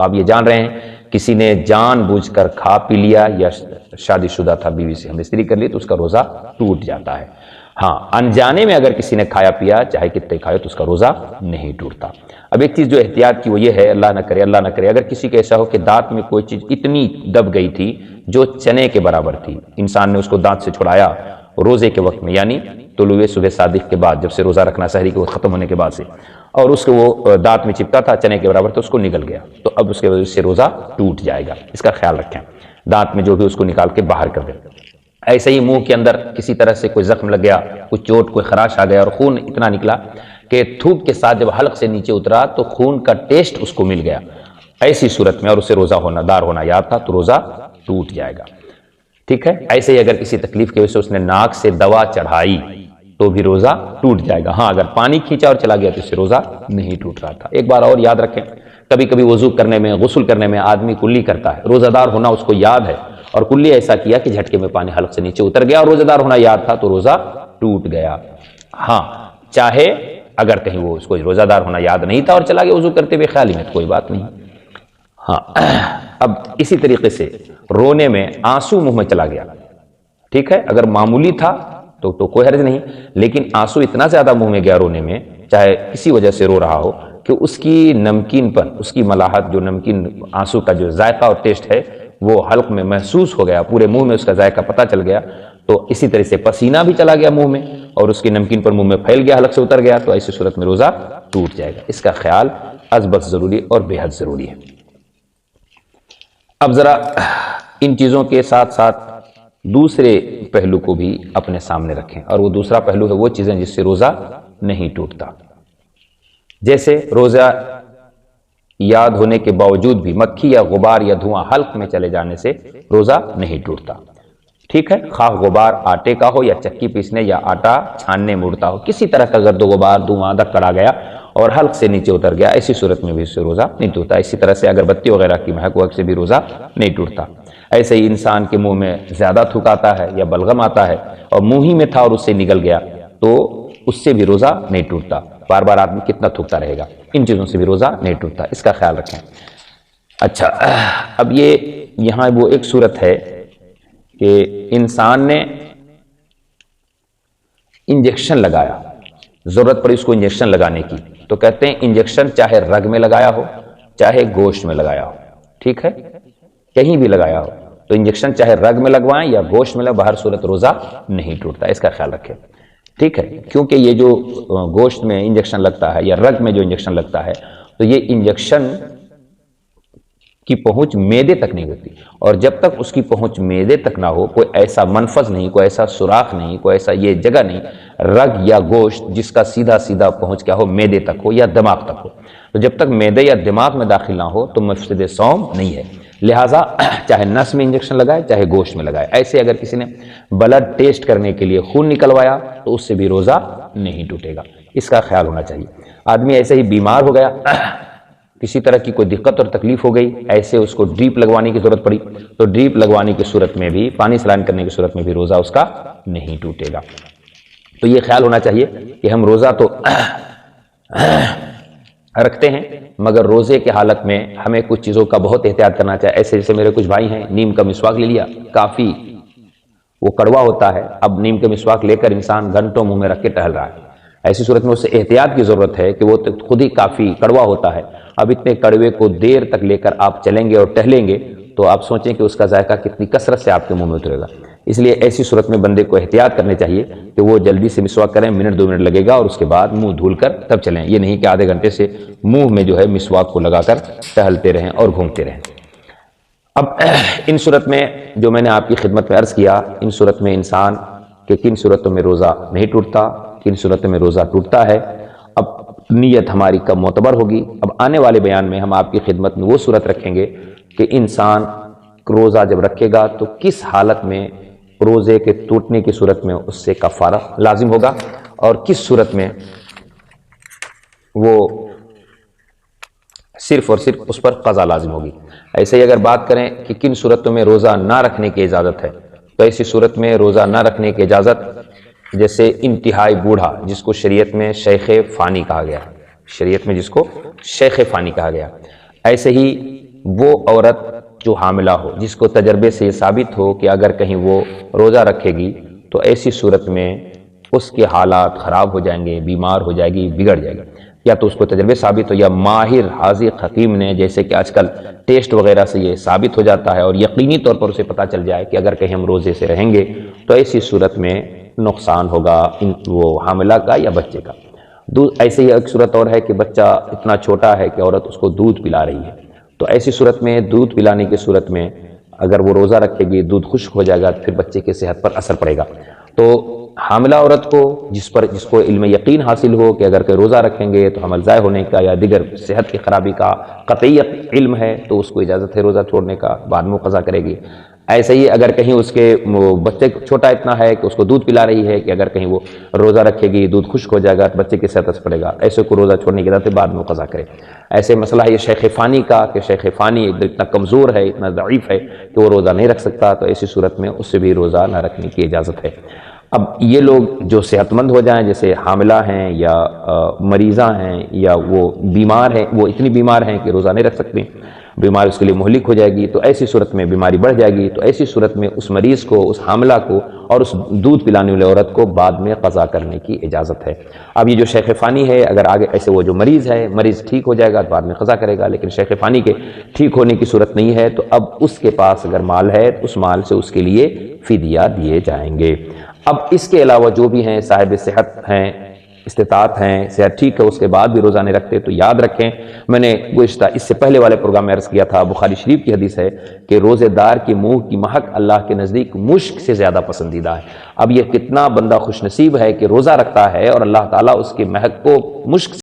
آپ یہ جان رہے ہیں کسی نے جان بوجھ کر کھا پی لیا یا شادی شدہ تھا، بیوی سے ہم استری کر لی تو اس کا روزہ ٹوٹ جاتا ہے۔ ہاں، انجانے میں اگر کسی نے کھایا پیا چاہے کتنے کھائے تو اس کا روزہ نہیں ٹوٹتا۔ اب ایک چیز جو احتیاط کی وہ یہ ہے، اللہ نہ کرے اللہ نہ کرے، اگر کسی کا ایسا ہو کہ دانت میں کوئی چیز اتنی دب گئی تھی جو چنے کے برابر تھی، انسان نے اس کو دانت سے چھڑایا روزے کے وقت میں، یعنی طلوع صبح صادق کے بعد، جب سے روزہ رکھنا سحری کے وقت ختم ہونے کے بعد سے، اور اس کو وہ دانت میں چپتا تھا چنے کے برابر تو اس کو نگل گیا، تو اب اس کے وجہ سے روزہ ٹوٹ جائے گا۔ اس کا خیال رکھیں، دانت میں جو بھی اس کو نکال کے باہر کر دیں۔ ایسے ہی منہ کے اندر کسی طرح سے کوئی زخم لگ گیا، کوئی چوٹ کوئی خراش آ گیا اور خون اتنا نکلا کہ تھوک کے ساتھ جب حلق سے نیچے اترا تو خون کا ٹیسٹ اس کو مل گیا، ایسی صورت میں اور اسے روزہ ہونا دار ہونا یاد تھا تو روزہ ٹوٹ جائے گا، ٹھیک ہے۔ ایسے ہی اگر کسی تکلیف کی وجہ سے اس نے ناک سے دوا چڑھائی تو بھی روزہ ٹوٹ جائے گا۔ ہاں، اگر پانی کھینچا اور چلا گیا تو اس سے روزہ نہیں ٹوٹ رہا تھا۔ ایک بار اور یاد رکھیں، کبھی کبھی وضو کرنے میں غسل کرنے میں آدمی کلی کرتا ہے، روزہ دار ہونا اس کو یاد ہے اور کلی ایسا کیا کہ جھٹکے میں پانی حلق سے نیچے اتر گیا اور روزہ دار ہونا یاد تھا تو روزہ ٹوٹ گیا۔ ہاں، چاہے اگر کہیں وہ اس کو روزہ دار ہونا یاد نہیں تھا اور چلا گیا وضو کرتے ہوئے خیال میں تو کوئی بات نہیں۔ ہاں، اب اسی طریقے سے رونے میں آنسو منہ میں چلا گیا، ٹھیک ہے، اگر معمولی تھا تو کوئی حرج نہیں، لیکن آنسو اتنا زیادہ منہ میں گیا رونے میں، چاہے کسی وجہ سے رو رہا ہو کہ اس کی نمکین پر، اس کی ملاحت، جو نمکین آنسو کا جو ذائقہ اور ٹیسٹ ہے وہ حلق میں محسوس ہو گیا، پورے منہ میں اس کا ذائقہ پتہ چل گیا، تو اسی طرح سے پسینہ بھی چلا گیا منہ میں اور اس کی نمکین پر منہ میں پھیل گیا، حلق سے اتر گیا، تو ایسی صورت میں روزہ ٹوٹ جائے گا۔ اس کا خیال از بس ضروری اور بے حد ضروری ہے۔ اب ذرا ان چیزوں کے ساتھ ساتھ دوسرے پہلو کو بھی اپنے سامنے رکھیں، اور وہ دوسرا پہلو ہے وہ چیزیں جس سے روزہ نہیں ٹوٹتا، جیسے روزہ یاد ہونے کے باوجود بھی مکھی یا غبار یا دھواں حلق میں چلے جانے سے روزہ نہیں ٹوٹتا، ٹھیک ہے، خواہ غبار آٹے کا ہو یا چکی پیسنے یا آٹا چھاننے میں اڑتا ہو، کسی طرح کا گرد و غبار دھواں دھکڑ آ گیا اور حلق سے نیچے اتر گیا، ایسی صورت میں بھی اس سے روزہ نہیں ٹوٹتا۔ اسی طرح سے اگر بتی وغیرہ کی مہک وہک سے بھی روزہ نہیں ٹوٹتا۔ ایسے ہی انسان کے منہ میں زیادہ تھوک آتا ہے یا بلغم آتا ہے اور منہ ہی میں تھا اور اس سے نگل گیا تو اس سے بھی روزہ نہیں ٹوٹتا، بار بار آدمی کتنا تھوکتا رہے گا، ان چیزوں سے بھی روزہ نہیں ٹوٹتا، اس کا خیال رکھیں۔ اچھا، اب یہ یہاں وہ ایک صورت ہے کہ انسان نے انجیکشن لگایا، ضرورت پڑی اس کو انجیکشن لگانے کی، تو کہتے ہیں انجیکشن چاہے رگ میں لگایا ہو چاہے گوشت میں لگایا ہو، ٹھیک ہے، کہیں بھی لگایا ہو تو انجیکشن چاہے رگ میں لگوائیں یا گوشت میں لگوائیں، باہر صورت روزہ نہیں ٹوٹتا، اس کا خیال رکھیں، ٹھیک ہے، کیونکہ یہ جو گوشت میں انجیکشن لگتا ہے یا رگ میں جو انجیکشن لگتا ہے تو یہ انجیکشن کی پہنچ معدے تک نہیں ہوتی، اور جب تک اس کی پہنچ معدے تک نہ ہو، کوئی ایسا منفذ نہیں، کوئی ایسا سوراخ نہیں، کوئی ایسا یہ جگہ نہیں رگ یا گوشت جس کا سیدھا سیدھا پہنچ کیا ہو، معدے تک ہو یا دماغ تک ہو، تو جب تک معدے یا دماغ میں داخل نہ ہو تو مفسد صوم نہیں ہے، لہٰذا چاہے نس میں انجیکشن لگائے چاہے گوشت میں لگائے۔ ایسے اگر کسی نے بلڈ ٹیسٹ کرنے کے لیے خون نکلوایا تو اس سے بھی روزہ نہیں ٹوٹے گا، اس کا خیال ہونا چاہیے۔ آدمی ایسے ہی بیمار ہو گیا، کسی طرح کی کوئی دقت اور تکلیف ہو گئی، ایسے اس کو ڈریپ لگوانے کی ضرورت پڑی تو ڈریپ لگوانے کی صورت میں بھی، پانی سلائن کرنے کی صورت میں بھی روزہ اس کا نہیں ٹوٹے گا۔ تو یہ خیال ہونا چاہیے کہ ہم روزہ تو رکھتے ہیں مگر روزے کے حالت میں ہمیں کچھ چیزوں کا بہت احتیاط کرنا چاہیے۔ ایسے جیسے میرے کچھ بھائی ہیں، نیم کا مسواک لے لیا، کافی وہ کڑوا ہوتا ہے، اب نیم کا مسواک لے کر انسان گھنٹوں منہ میں رکھ کے ٹہل رہا ہے، ایسی صورت میں اس سے احتیاط کی ضرورت ہے کہ وہ خود ہی کافی کڑوا ہوتا ہے، اب اتنے کڑوے کو دیر تک لے کر آپ چلیں گے اور ٹہلیں گے تو آپ سوچیں کہ اس کا ذائقہ کتنی کثرت سے آپ کے منہ میں اترے گا، اس لیے ایسی صورت میں بندے کو احتیاط کرنی چاہیے کہ وہ جلدی سے مسواک کریں، منٹ 2 منٹ لگے گا اور اس کے بعد منہ دھول کر تب چلیں، یہ نہیں کہ آدھے گھنٹے سے منہ میں جو ہے مسواک کو لگا کر ٹہلتے رہیں اور گھومتے رہیں۔ اب ان صورت میں جو میں نے آپ کی خدمت میں عرض کیا، ان صورت میں انسان کہ کن صورتوں میں روزہ نہیں ٹوٹتا، کن صورتوں میں روزہ ٹوٹتا ہے، اب نیت ہماری کب معتبر ہوگی۔ اب آنے والے بیان میں ہم آپ کی خدمت میں وہ صورت رکھیں گے کہ انسان روزہ جب رکھے گا تو کس حالت میں روزے کے ٹوٹنے کی صورت میں اس سے کفارہ لازم ہوگا اور کس صورت میں وہ صرف اور صرف اس پر قضا لازم ہوگی۔ ایسے ہی اگر بات کریں کہ کن صورتوں میں روزہ نہ رکھنے کی اجازت ہے تو ایسی صورت میں روزہ نہ رکھنے کی اجازت، جیسے انتہائی بوڑھا جس کو شریعت میں شیخ فانی کہا گیا، شریعت میں جس کو شیخ فانی کہا گیا، ایسے ہی وہ عورت جو حاملہ ہو، جس کو تجربے سے یہ ثابت ہو کہ اگر کہیں وہ روزہ رکھے گی تو ایسی صورت میں اس کے حالات خراب ہو جائیں گے، بیمار ہو جائے گی، بگڑ جائے گی، یا تو اس کو تجربے ثابت ہو یا ماہر حاذق حکیم نے، جیسے کہ آج کل ٹیسٹ وغیرہ سے یہ ثابت ہو جاتا ہے اور یقینی طور پر اسے پتہ چل جائے کہ اگر کہیں ہم روزے سے رہیں گے تو ایسی صورت میں نقصان ہوگا وہ حاملہ کا یا بچے کا۔ ایسے ہی ایک صورت اور ہے کہ بچہ اتنا چھوٹا ہے کہ عورت اس کو دودھ پلا رہی ہے، تو ایسی صورت میں دودھ پلانے کی صورت میں اگر وہ روزہ رکھے گی، دودھ خشک ہو جائے گا تو پھر بچے کی صحت پر اثر پڑے گا۔ تو حاملہ عورت کو جس کو علم یقین حاصل ہو کہ اگر کہ روزہ رکھیں گے تو حمل ضائع ہونے کا یا دیگر صحت کی خرابی کا قطعیت علم ہے تو اس کو اجازت ہے روزہ چھوڑنے کا، بعد میں قضا کرے گی۔ ایسے ہی اگر کہیں اس کے بچے چھوٹا اتنا ہے کہ اس کو دودھ پلا رہی ہے کہ اگر کہیں وہ روزہ رکھے گی، دودھ خشک ہو جائے گا تو بچے کی صحت اثر پڑے گا، ایسے کو روزہ چھوڑنے کی اجازت ہے، بعد میں قضا کرے۔ ایسے مسئلہ ہے یہ شیخ فانی کا کہ شیخ فانی اتنا کمزور ہے، اتنا ضعیف ہے کہ وہ روزہ نہیں رکھ سکتا، تو ایسی صورت میں اس سے بھی روزہ نہ رکھنے کی اجازت ہے۔ اب یہ لوگ جو صحت مند ہو جائیں، جیسے حاملہ ہیں یا مریضہ ہیں یا وہ بیمار ہیں، وہ اتنی بیمار ہیں کہ روزہ نہیں رکھ سکتے، بیماری اس کے لیے مہلک ہو جائے گی، تو ایسی صورت میں بیماری بڑھ جائے گی، تو ایسی صورت میں اس مریض کو، اس حاملہ کو اور اس دودھ پلانے والے عورت کو بعد میں قضا کرنے کی اجازت ہے۔ اب یہ جو شیخ فانی ہے، اگر آگے ایسے وہ جو مریض ہے، مریض ٹھیک ہو جائے گا تو بعد میں قضا کرے گا، لیکن شیخ فانی کے ٹھیک ہونے کی صورت نہیں ہے تو اب اس کے پاس اگر مال ہے تو اس مال سے اس کے لیے فدیہ دیے جائیں گے۔ اب اس کے علاوہ جو بھی ہیں صاحب صحت ہیں، استطاعت ہیں، صحت ٹھیک ہے، اس کے بعد بھی روزہ نہیں رکھتے، تو یاد رکھیں، میں نے گزشتہ اس سے پہلے والے پروگرام میں عرض کیا تھا، بخاری شریف کی حدیث ہے کہ روزے دار کی منہ کی مہک اللہ کے نزدیک مشک سے زیادہ پسندیدہ ہے۔ اب یہ کتنا بندہ خوش نصیب ہے کہ روزہ رکھتا ہے اور اللہ تعالیٰ اس کی مہک کو مشک